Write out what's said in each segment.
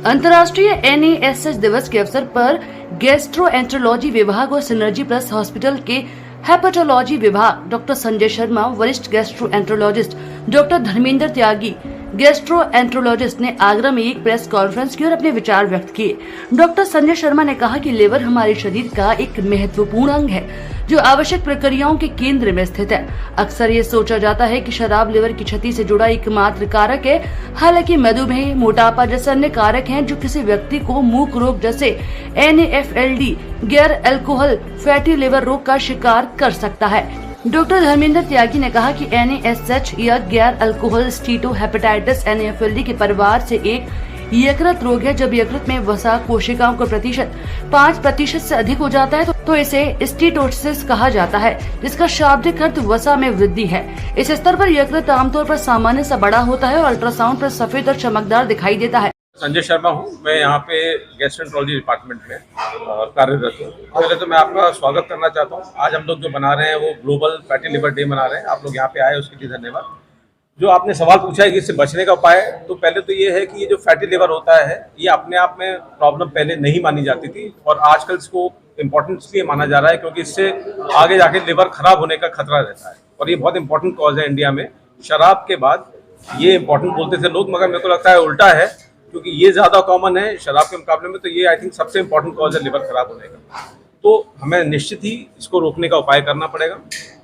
अंतर्राष्ट्रीय NASH दिवस के अवसर पर गैस्ट्रोएंटरोलॉजी विभाग और सिनर्जी प्लस हॉस्पिटल के हेपेटोलॉजी विभाग डॉक्टर संजय शर्मा, वरिष्ठ गैस्ट्रोएंटरोलॉजिस्ट डॉक्टर धर्मेंद्र त्यागी, गैस्ट्रोएंटरोलॉजिस्ट ने आगरा में एक प्रेस कॉन्फ्रेंस की और अपने विचार व्यक्त किए। डॉक्टर संजय शर्मा ने कहा कि लिवर हमारे शरीर का एक महत्वपूर्ण अंग है जो आवश्यक प्रक्रियाओं के केंद्र में स्थित है। अक्सर ये सोचा जाता है कि शराब लिवर की क्षति से जुड़ा एकमात्र कारक है, हालांकि मधुमेह, मोटापा जैसे अन्य कारक हैं जो किसी व्यक्ति को मूक रोग जैसे NAFLD, गैर अल्कोहल फैटी लिवर रोग का शिकार कर सकता है। डॉक्टर धर्मेंद्र त्यागी ने कहा कि NASH या गैर अल्कोहल स्टीटोहेपेटाइटिस NAFLD के परिवार से एक यकृत रोग है। जब यकृत में वसा कोशिकाओं का प्रतिशत 5% से अधिक हो जाता है तो इसे स्टीटोसिस कहा जाता है, जिसका शाब्दिक अर्थ वसा में वृद्धि है। इस स्तर पर यकृत आमतौर पर सामान्य सा बड़ा होता है और अल्ट्रासाउंड पर सफेद और चमकदार दिखाई देता है। संजय शर्मा हूँ, मैं यहाँ पे गैस्ट्रोएंटरोलॉजी डिपार्टमेंट में कार्यरत हूँ। पहले तो मैं आपका स्वागत करना चाहता हूँ। आज हम लोग जो बना रहे हैं वो ग्लोबल फैटी लिवर डे मना रहे हैं। आप लोग यहाँ पे आए उसके लिए धन्यवाद। जो आपने सवाल पूछा है कि इससे बचने का उपाय, तो पहले तो ये है कि ये जो फैटी लिवर होता है ये अपने आप में प्रॉब्लम पहले नहीं मानी जाती थी और आजकल इसको इम्पोर्टेंस इसलिए माना जा रहा है क्योंकि इससे आगे जाके लिवर खराब होने का खतरा रहता है और ये बहुत इंपॉर्टेंट कॉज है इंडिया में। शराब के बाद ये इंपॉर्टेंट बोलते थे लोग, मगर मेरे को लगता है उल्टा है क्योंकि ये ज़्यादा कॉमन है शराब के मुकाबले में। तो ये आई थिंक सबसे इम्पोर्टेंट कॉज है लिवर खराब होने का। तो हमें निश्चित ही इसको रोकने का उपाय करना पड़ेगा।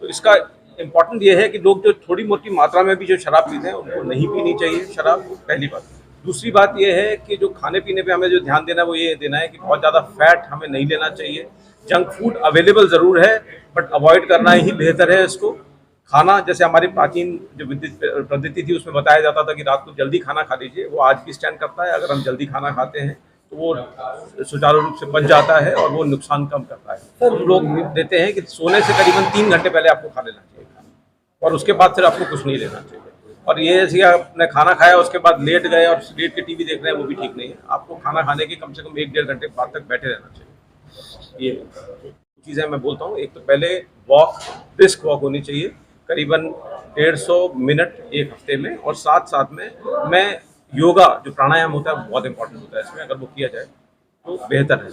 तो इसका इम्पोर्टेंट ये है कि लोग जो थोड़ी मोटी मात्रा में भी जो शराब पीते हैं उनको नहीं पीनी चाहिए शराब, पहली बात। दूसरी बात ये है कि जो खाने पीने पे हमें जो ध्यान देना है वो ये देना है कि बहुत ज़्यादा फैट हमें नहीं लेना चाहिए। जंक फूड अवेलेबल ज़रूर है बट अवॉइड करना ही बेहतर है इसको खाना। जैसे हमारी प्राचीन जो विद्युत पद्धति थी उसमें बताया जाता था कि रात को जल्दी खाना खा लीजिए, वो आज भी स्टैंड करता है। अगर हम जल्दी खाना खाते हैं तो वो सुचारू रूप से बच जाता है और वो नुकसान कम करता है। हम लोग देते हैं कि सोने से करीबन 3 घंटे पहले आपको खा लेना चाहिए और उसके बाद फिर आपको कुछ नहीं लेना चाहिए। और ये ऐसे आपने खाना खाया उसके बाद लेट गए और लेट के टीवी देख रहे हैं वो भी ठीक नहीं है। आपको खाना खाने के कम से कम 1-1.5 घंटे बाद तक बैठे रहना चाहिए। ये चीज़ें मैं बोलता हूँ। एक तो पहले वॉक, ब्रिस्क वॉक होनी चाहिए करीबन 150 मिनट एक हफ्ते में, और साथ साथ में मैं योगा जो प्राणायाम होता है बहुत इंपॉर्टेंट होता है इसमें, अगर वो किया जाए तो बेहतर है।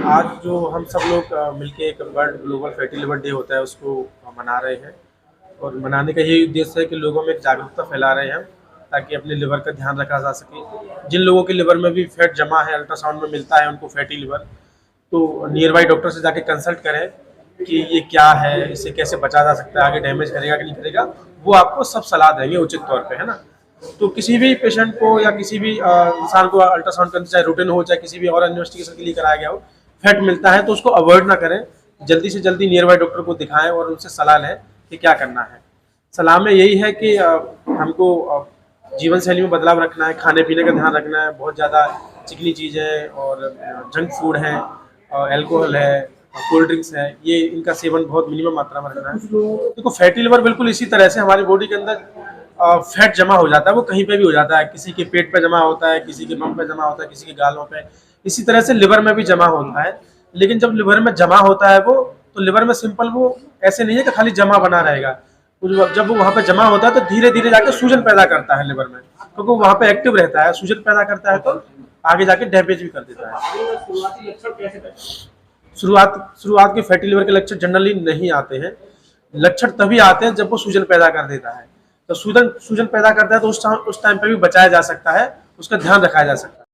आज जो हम सब लोग मिलके एक world global fatty liver day होता है उसको मना रहे हैं और मनाने का यही उद्देश्य है कि लोगों में जागरूकता फैला रहे हैं ताकि अपने लिवर का ध्यान रखा जा सके। जिन लोगों के लिवर में भी फैट जमा है, अल्ट्रासाउंड में मिलता है उनको फैटी लिवर, तो नियर बाई डॉक्टर से जाके कंसल्ट करें कि ये क्या है, इसे कैसे बचा जा सकता है, आगे डैमेज करेगा कि नहीं करेगा, वो आपको सब सलाह देंगे उचित तौर पे, है ना। तो किसी भी पेशेंट को या किसी भी इंसान को अल्ट्रासाउंड करना, चाहे रूटीन हो चाहे किसी भी और इन्वेस्टिगेशन के लिए कराया गया हो, फैट मिलता है तो उसको अवॉइड ना करें, जल्दी से जल्दी नियर बाई डॉक्टर को दिखाएं और उनसे सलाह लें कि क्या करना है। सलाह में यही है कि हमको जीवन शैली में बदलाव रखना है, खाने पीने का ध्यान रखना है। बहुत ज़्यादा चिकनी चीज़ें और जंक फूड है और एल्कोहल है, कोल्ड ड्रिंक्स है, ये इनका सेवन बहुत मिनिमम मात्रा में रखना है। देखो फैटी लिवर बिल्कुल इसी तरह से हमारी बॉडी के अंदर फैट जमा हो जाता है, वो कहीं पे भी हो जाता है, किसी के पेट पे जमा होता है, किसी के बम पे जमा होता है, किसी के गालों पे, इसी तरह से लिवर में भी जमा होता है। लेकिन जब लिवर में जमा होता है वो, तो लिवर में सिंपल वो ऐसे नहीं है कि खाली जमा बना रहेगा। जब वो वहाँ पे जमा होता है तो धीरे धीरे जाके सूजन पैदा करता है लिवर में, क्योंकि वो वहाँ पे एक्टिव रहता है, सूजन पैदा करता है तो आगे जाके डैमेज भी कर देता है। शुरुआत के फैटी लिवर के लक्षण जनरली नहीं आते हैं। लक्षण तभी आते हैं जब वो सूजन पैदा कर देता है। तो सूजन पैदा करता है तो उस टाइम पे भी बचाया जा सकता है, उसका ध्यान रखा जा सकता है।